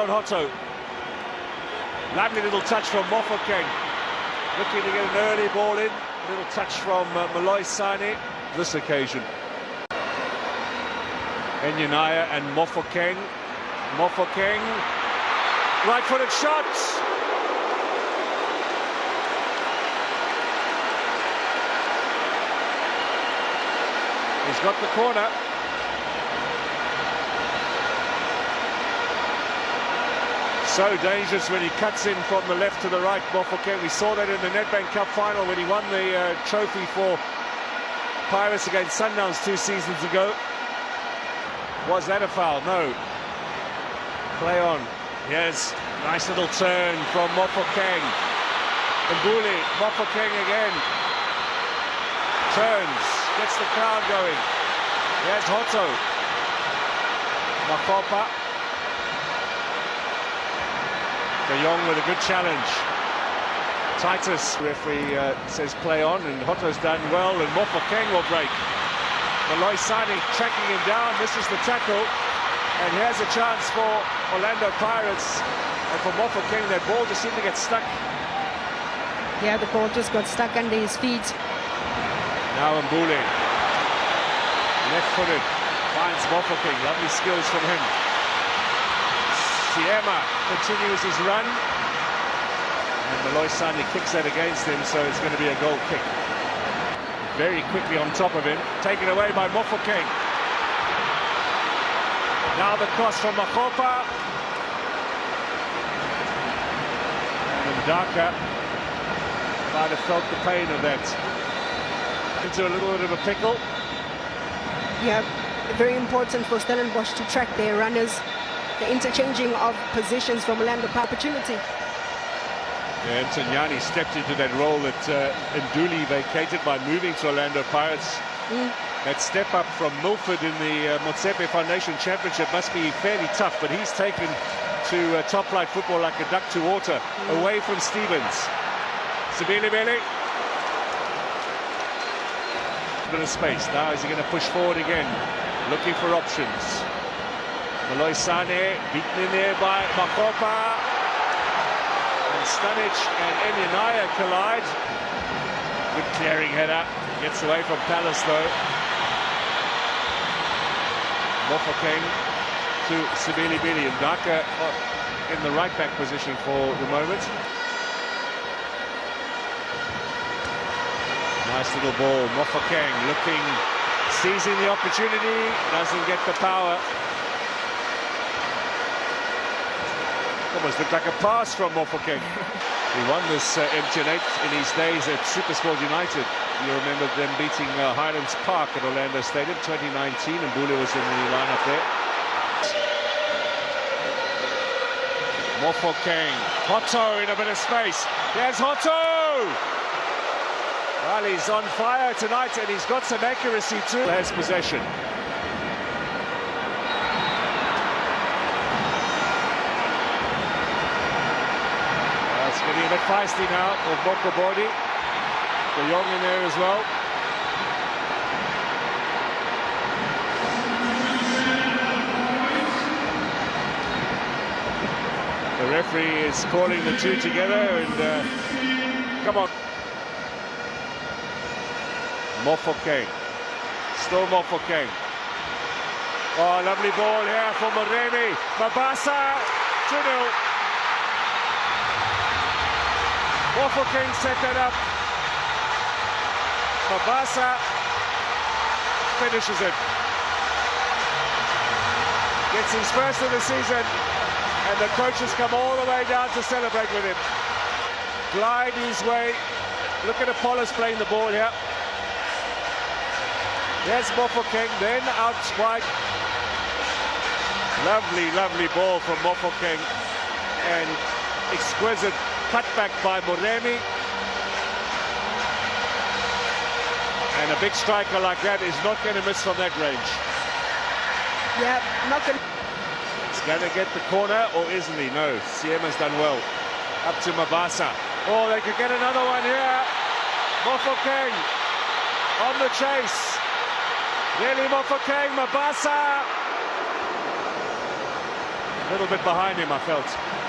on Hotto. Lovely little touch from Mofokeng. Looking to get an early ball in. A little touch from Moloi Sane. This occasion. Enyinaya and Mofokeng. Mofokeng. Right-footed shot. He's got the corner. So dangerous when he cuts in from the left to the right, Mofokeng. We saw that in the Nedbank Cup final when he won the trophy for Pirates against Sundowns 2 seasons ago. Was that a foul? No. Play on. Yes, nice little turn from Mofokeng. Mbuli, Mofokeng again. Turns, gets the crowd going. Here's Hotto. Makopa. De Jong with a good challenge. Titus, referee says play on, and Hotto's done well, and Mofokeng will break. Moloi Sane tracking him down, misses the tackle, and here's a chance for Orlando Pirates. And for Mofokeng, that ball just seemed to get stuck. Yeah, the ball just got stuck under his feet. Now Mbuli, left-footed, finds Mofokeng, lovely skills from him. Siema continues his run, and Moloi Sane kicks that against him, so it's going to be a goal kick. Very quickly on top of him, taken away by Mofokeng. Now the cross from Makopa. And Ndaka might have felt the pain of that. Into a little bit of a pickle. Yeah, very important for Stellenbosch to track their runners. The interchanging of positions from Orlando opportunity. Yeah, Ntanyani stepped into that role that Nduli vacated by moving to Orlando Pirates. That step up from Milford in the Motsepe Foundation Championship must be fairly tough, but he's taken to top flight football like a duck to water, away from Stevens. Sibilibele. A bit of space. Now is he going to push forward again, looking for options. Moloi Sane beaten in there by Makopa. And Stanic and Enyinaya collide. Good clearing header. Gets away from Palace though. Mofokeng to Sibilibele. Ndaka in the right back position for the moment. Nice little ball. Mofokeng looking, seizing the opportunity, doesn't get the power. Almost looked like a pass from Mofokeng. He won this MTN8 in his days at Supersport United. You remember them beating Highlands Park at Orlando Stadium 2019, and Mbuli was in the lineup there. Mofokeng, Hotto in a bit of space. There's Hotto! Well, he's on fire tonight, and he's got some accuracy too. Has possession. It's getting a bit feisty now with Mokobodi. De Jong in there as well. The referee is calling the two together, and come on. Mofokeng. Still Mofokeng. Oh, lovely ball here for Moremi. Mabasa, 2-0. Mofokeng set that up. Mabasa finishes it. Gets his first of the season, and the coaches come all the way down to celebrate with him. Glide his way. Look at Apollos playing the ball here. There's Mofokeng, then out wide. Lovely, lovely ball from Mofokeng, and exquisite cutback by Moremi. And a big striker like that is not going to miss from that range. Yeah, not going to. He's going to get the corner, or isn't he? No, Siema's done well. Up to Mabasa. Oh, they could get another one here. Mofokeng on the chase. Really Mofokeng, Mabasa. A little bit behind him, I felt.